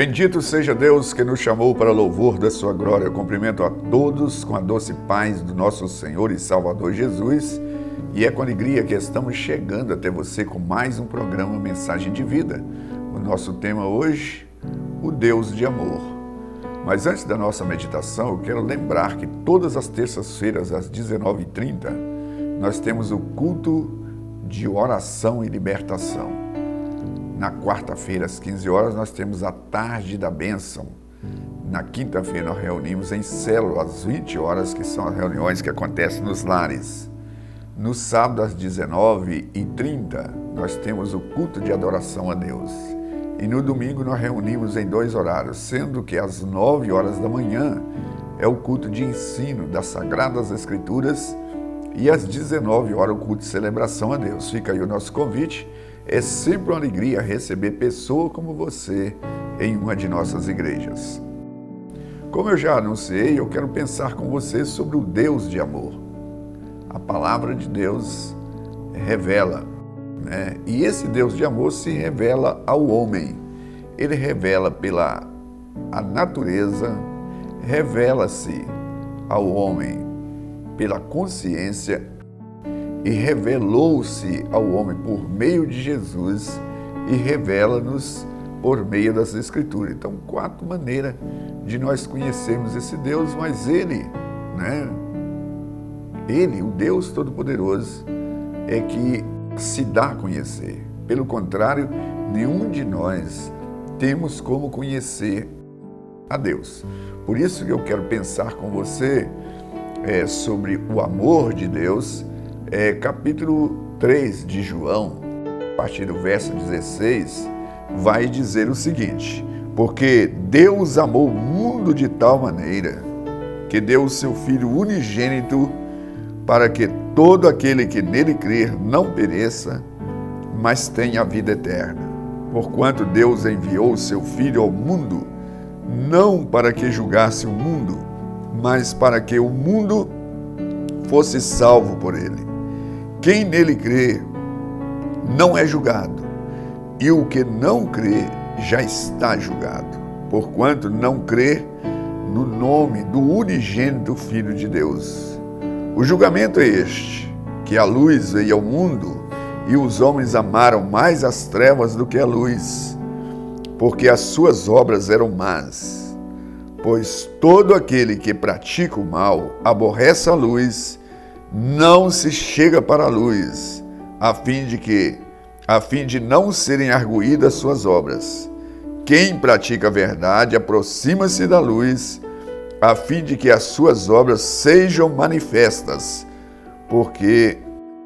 Bendito seja Deus que nos chamou para louvor da sua glória. Eu cumprimento a todos com a doce paz do nosso Senhor e Salvador Jesus. E é com alegria que estamos chegando até você com mais um programa Mensagem de Vida. O nosso tema hoje, o Deus de amor. Mas antes da nossa meditação, eu quero lembrar que todas as terças-feiras, às 19h30, nós temos o culto de oração e libertação. Na quarta-feira, às 15 horas, nós temos a tarde da bênção. Na quinta-feira, nós reunimos em célula às 20 horas, que são as reuniões que acontecem nos lares. No sábado, às 19h30, nós temos o culto de adoração a Deus. E no domingo, nós reunimos em 2 horários, sendo que às 9 horas da manhã é o culto de ensino das Sagradas Escrituras e às 19 horas o culto de celebração a Deus. Fica aí o nosso convite. É sempre uma alegria receber pessoa como você em uma de nossas igrejas. Como eu já anunciei, eu quero pensar com você sobre o Deus de amor. A palavra de Deus revela, né? E esse Deus de amor se revela ao homem. Ele revela pela a natureza, revela-se ao homem pela consciência e revelou-se ao homem por meio de Jesus e revela-nos por meio das Escrituras. Então, 4 maneiras de nós conhecermos esse Deus, mas Ele, o Deus Todo-Poderoso, é que se dá a conhecer. Pelo contrário, nenhum de nós temos como conhecer a Deus. Por isso que eu quero pensar com você sobre o amor de Deus. Capítulo 3 de João, a partir do verso 16, vai dizer o seguinte: porque Deus amou o mundo de tal maneira que deu o seu Filho unigênito para que todo aquele que nele crer não pereça, mas tenha a vida eterna. Porquanto Deus enviou o seu Filho ao mundo, não para que julgasse o mundo, mas para que o mundo fosse salvo por ele. Quem nele crê não é julgado, e o que não crê já está julgado, porquanto não crê no nome do unigênito Filho de Deus. O julgamento é este, que a luz veio ao mundo, e os homens amaram mais as trevas do que a luz, porque as suas obras eram más. Pois todo aquele que pratica o mal aborrece a luz, não se chega para a luz, a fim de não serem arguídas suas obras. Quem pratica a verdade aproxima-se da luz, a fim de que as suas obras sejam manifestas, porque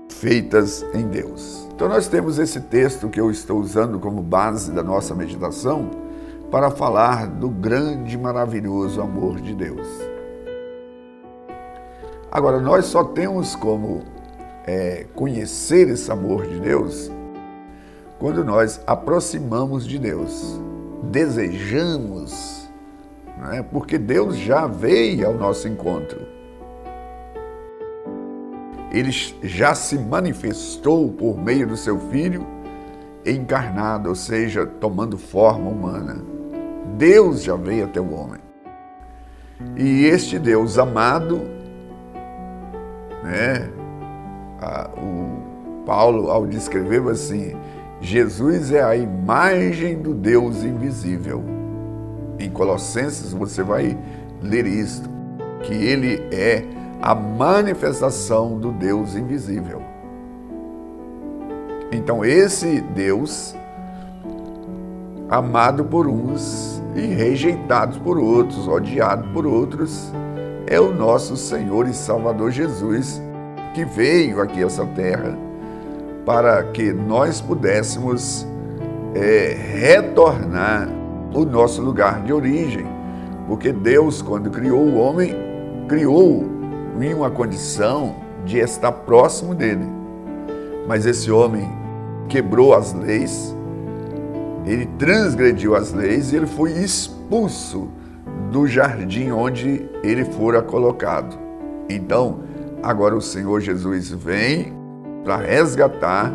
feitas em Deus. Então nós temos esse texto que eu estou usando como base da nossa meditação para falar do grande e maravilhoso amor de Deus. Agora, nós só temos como conhecer esse amor de Deus quando nós aproximamos de Deus, desejamos, porque Deus já veio ao nosso encontro. Ele já se manifestou por meio do seu Filho encarnado, ou seja, tomando forma humana. Deus já veio até o homem. E este Deus amado, o Paulo, ao descrever assim, Jesus é a imagem do Deus invisível. Em Colossenses você vai ler isto, que ele é a manifestação do Deus invisível. Então esse Deus, amado por uns e rejeitado por outros, odiado por outros, é o nosso Senhor e Salvador Jesus, que veio aqui a essa terra para que nós pudéssemos retornar o nosso lugar de origem. Porque Deus, quando criou o homem, criou em uma condição de estar próximo dele. Mas esse homem quebrou as leis, ele transgrediu as leis e ele foi expulso do jardim onde ele fora colocado. Então, agora o Senhor Jesus vem para resgatar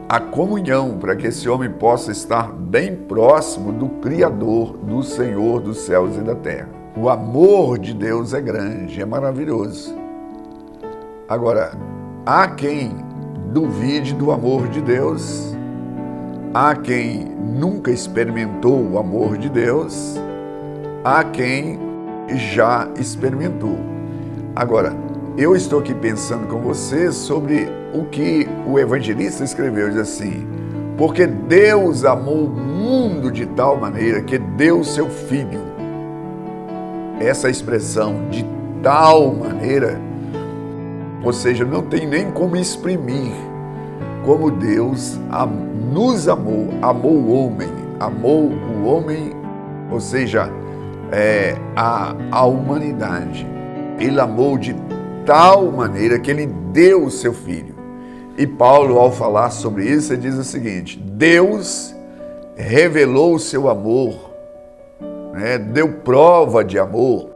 a comunhão, para que esse homem possa estar bem próximo do Criador, do Senhor dos céus e da terra. O amor de Deus é grande, é maravilhoso. Agora, há quem duvide do amor de Deus, há quem nunca experimentou o amor de Deus, há quem já experimentou. Agora, eu estou aqui pensando com você sobre o que o evangelista escreveu, diz assim: porque Deus amou o mundo de tal maneira que deu seu Filho. Essa expressão, de tal maneira, ou seja, não tem nem como exprimir como Deus nos amou, amou o homem, ou seja, a humanidade. Ele amou de tal maneira que ele deu o seu Filho. E Paulo, ao falar sobre isso, ele diz o seguinte: Deus revelou o seu amor, deu prova de amor,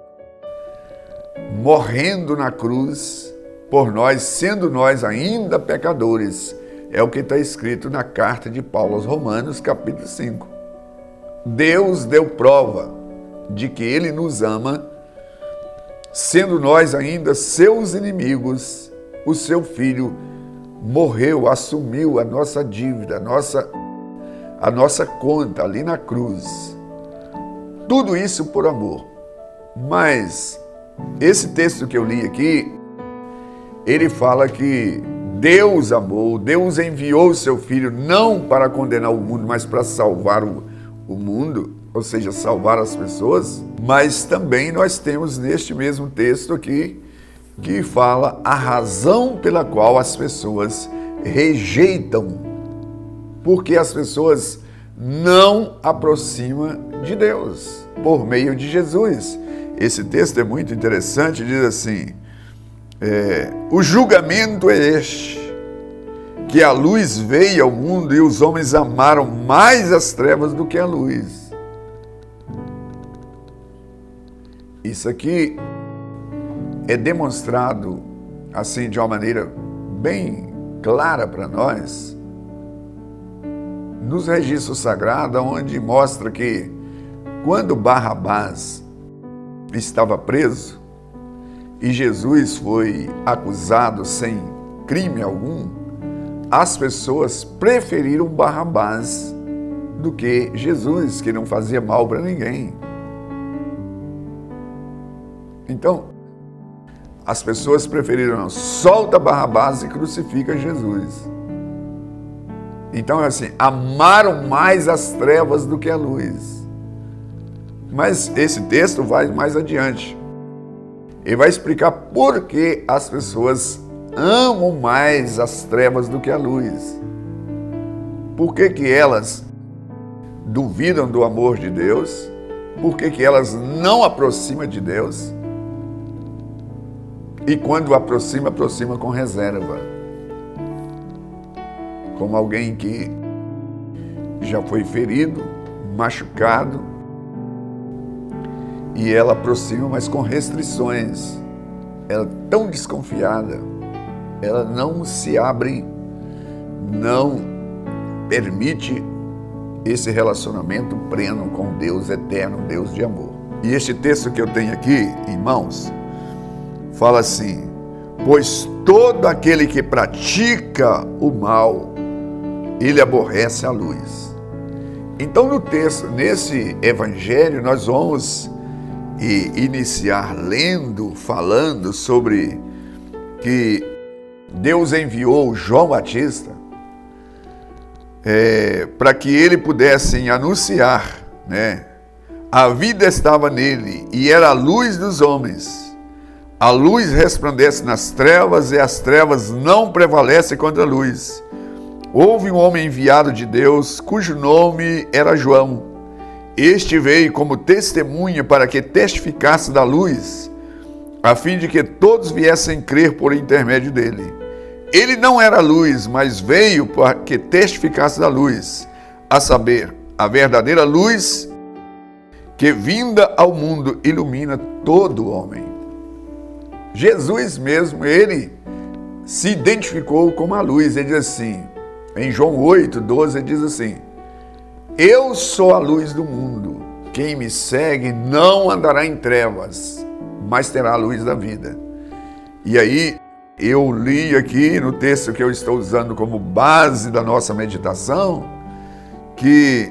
morrendo na cruz por nós, sendo nós ainda pecadores. É o que está escrito na carta de Paulo aos Romanos, capítulo 5. Deus deu prova de que ele nos ama, sendo nós ainda seus inimigos. O seu Filho morreu, assumiu a nossa dívida, a nossa conta ali na cruz. Tudo isso por amor. Mas esse texto que eu li aqui, ele fala que Deus amou, Deus enviou o seu Filho não para condenar o mundo, mas para salvar o mundo, ou seja, salvar as pessoas. Mas também nós temos neste mesmo texto aqui que fala a razão pela qual as pessoas rejeitam, porque as pessoas não aproximam de Deus por meio de Jesus. Esse texto é muito interessante, diz assim: o julgamento é este, que a luz veio ao mundo e os homens amaram mais as trevas do que a luz. Isso aqui é demonstrado assim de uma maneira bem clara para nós nos registros sagrados, onde mostra que quando Barrabás estava preso e Jesus foi acusado sem crime algum, as pessoas preferiram Barrabás do que Jesus, que não fazia mal para ninguém. Então, as pessoas preferiram: solta Barrabás e crucifica Jesus. Então, assim, amaram mais as trevas do que a luz. Mas esse texto vai mais adiante. Ele vai explicar por que as pessoas amam mais as trevas do que a luz. Por que elas duvidam do amor de Deus? Por que elas não aproximam de Deus? E quando aproxima com reserva. Como alguém que já foi ferido, machucado, e ela aproxima, mas com restrições. Ela é tão desconfiada, ela não se abre, não permite esse relacionamento pleno com Deus eterno, Deus de amor. E este texto que eu tenho aqui, irmãos, fala assim: pois todo aquele que pratica o mal, ele aborrece a luz. Então, no texto, nesse evangelho, nós vamos iniciar lendo, falando sobre que Deus enviou João Batista para que ele pudesse anunciar, a vida estava nele e era a luz dos homens. A luz resplandece nas trevas e as trevas não prevalecem contra a luz. Houve um homem enviado de Deus, cujo nome era João. Este veio como testemunha para que testificasse da luz, a fim de que todos viessem crer por intermédio dele. Ele não era luz, mas veio para que testificasse da luz, a saber, a verdadeira luz que, vinda ao mundo, ilumina todo homem. Jesus mesmo, ele se identificou como a luz. Ele diz assim: Em João 8:12 diz assim: eu sou a luz do mundo, quem me segue não andará em trevas, mas terá a luz da vida. E aí eu li aqui no texto que eu estou usando como base da nossa meditação, que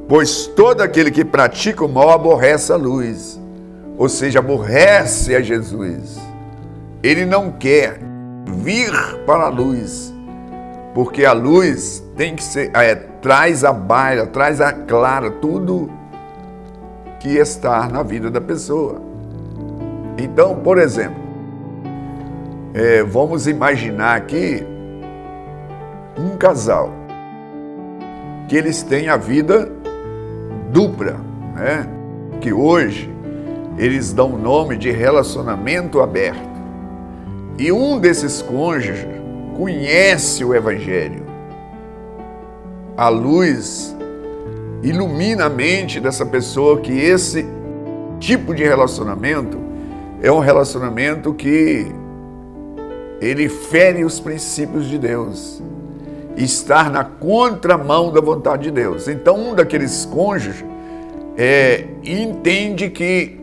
pois todo aquele que pratica o mal aborrece a luz, ou seja, aborrece a Jesus. Ele não quer vir para a luz, porque a luz tem que ser, traz à baila, traz à clara tudo que está na vida da pessoa. Então, por exemplo, vamos imaginar aqui um casal que eles têm a vida dupla, né? Que hoje eles dão o nome de relacionamento aberto. E um desses cônjuges conhece o Evangelho. A luz ilumina a mente dessa pessoa que esse tipo de relacionamento é um relacionamento que ele fere os princípios de Deus, estar na contramão da vontade de Deus. Então um daqueles cônjuges entende que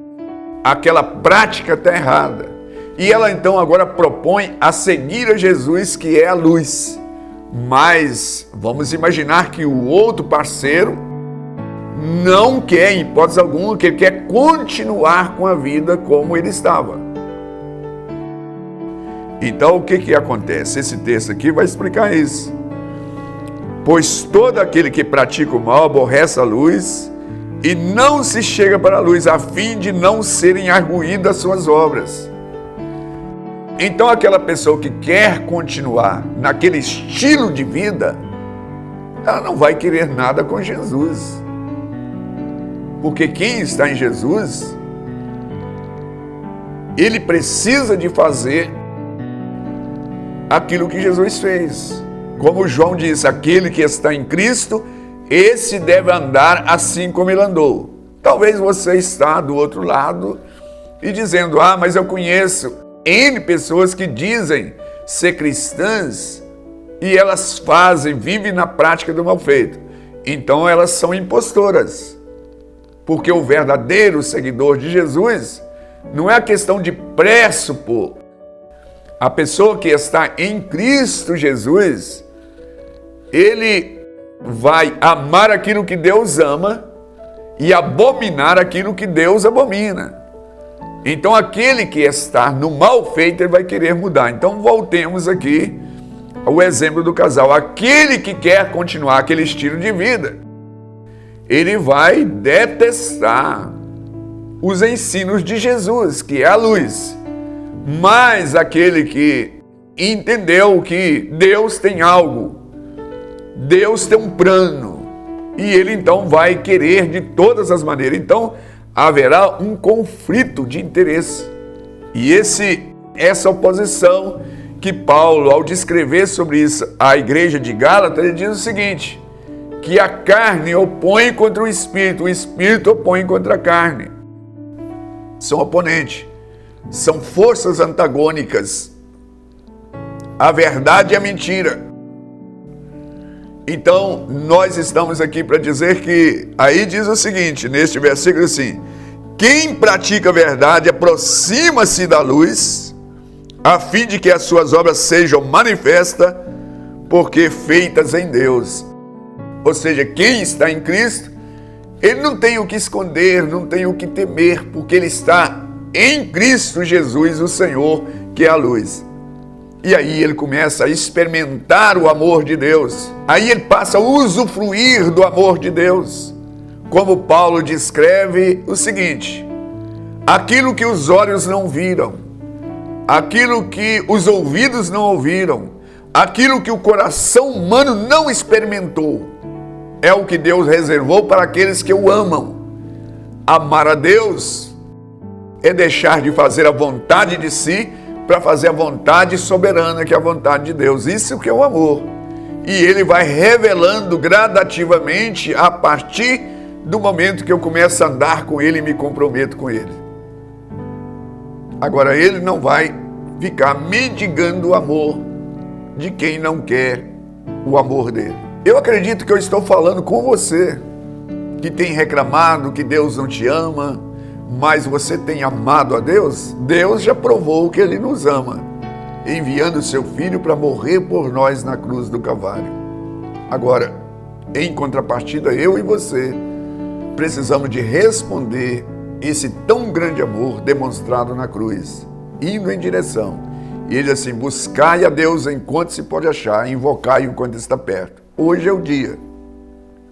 aquela prática está errada. E ela então agora propõe a seguir a Jesus, que é a luz. Mas vamos imaginar que o outro parceiro não quer, em hipótese alguma, que ele quer continuar com a vida como ele estava. Então o que acontece? Esse texto aqui vai explicar isso. Pois todo aquele que pratica o mal aborrece a luz e não se chega para a luz, a fim de não serem arguídas suas obras. Então aquela pessoa que quer continuar naquele estilo de vida, ela não vai querer nada com Jesus. Porque quem está em Jesus, ele precisa de fazer aquilo que Jesus fez. Como João disse, aquele que está em Cristo, esse deve andar assim como ele andou. Talvez você está do outro lado e dizendo, mas eu conheço N pessoas que dizem ser cristãs e elas vivem na prática do mal feito. Então elas são impostoras. Porque o verdadeiro seguidor de Jesus não é a questão de pressupor. A pessoa que está em Cristo Jesus, ele vai amar aquilo que Deus ama e abominar aquilo que Deus abomina. Então aquele que está no mal feito, ele vai querer mudar. Então voltemos aqui ao exemplo do casal. Aquele que quer continuar aquele estilo de vida, ele vai detestar os ensinos de Jesus, que é a luz. Mas aquele que entendeu que Deus tem algo, Deus tem um plano, e ele então vai querer de todas as maneiras. Então haverá um conflito de interesse. E essa oposição que Paulo, ao descrever sobre isso a igreja de Gálatas, ele diz o seguinte, que a carne opõe contra o espírito opõe contra a carne. São oponentes, são forças antagônicas. A verdade e a mentira. Então, nós estamos aqui para dizer que, aí diz o seguinte, neste versículo assim, quem pratica a verdade aproxima-se da luz, a fim de que as suas obras sejam manifestas, porque feitas em Deus. Ou seja, quem está em Cristo, ele não tem o que esconder, não tem o que temer, porque ele está em Cristo Jesus, o Senhor, que é a luz. E aí ele começa a experimentar o amor de Deus. Aí ele passa a usufruir do amor de Deus. Como Paulo descreve o seguinte, aquilo que os olhos não viram, aquilo que os ouvidos não ouviram, aquilo que o coração humano não experimentou, é o que Deus reservou para aqueles que o amam. Amar a Deus é deixar de fazer a vontade de si para fazer a vontade soberana, que é a vontade de Deus. Isso que é o amor. E ele vai revelando gradativamente a partir do momento que eu começo a andar com ele e me comprometo com ele. Agora, ele não vai ficar mendigando o amor de quem não quer o amor dele. Eu acredito que eu estou falando com você, que tem reclamado que Deus não te ama, mas você tem amado a Deus. Deus já provou que Ele nos ama, enviando o seu Filho para morrer por nós na cruz do Calvário. Agora, em contrapartida, eu e você precisamos de responder esse tão grande amor demonstrado na cruz, indo em direção. E ele assim, buscai a Deus enquanto se pode achar, invocai enquanto está perto. Hoje é o dia,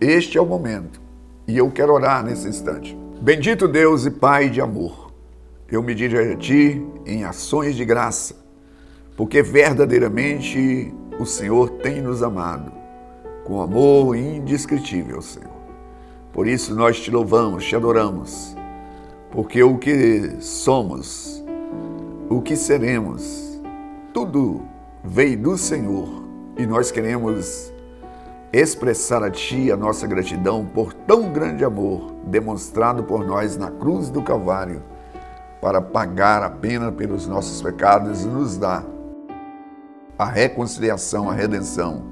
este é o momento, e eu quero orar nesse instante. Bendito Deus e Pai de amor, eu me dirijo a Ti em ações de graça, porque verdadeiramente o Senhor tem nos amado, com amor indescritível, Senhor. Por isso nós Te louvamos, Te adoramos, porque o que somos, o que seremos, tudo veio do Senhor e nós queremos expressar a Ti a nossa gratidão por tão grande amor demonstrado por nós na cruz do Calvário para pagar a pena pelos nossos pecados e nos dar a reconciliação, a redenção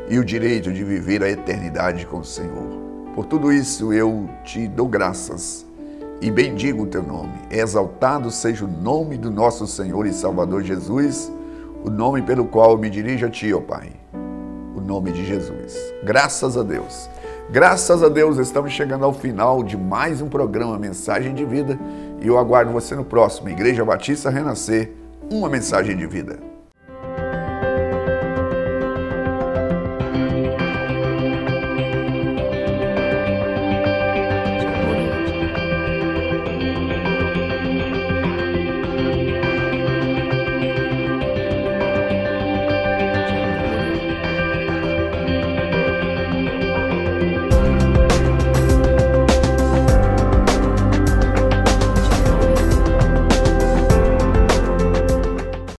e o direito de viver a eternidade com o Senhor. Por tudo isso eu Te dou graças e bendigo o Teu nome. Exaltado seja o nome do nosso Senhor e Salvador Jesus, o nome pelo qual eu me dirijo a Ti, ó Pai. O nome de Jesus. Graças a Deus. Graças a Deus, estamos chegando ao final de mais um programa Mensagem de Vida e eu aguardo você no próximo. Igreja Batista Renascer, uma mensagem de vida.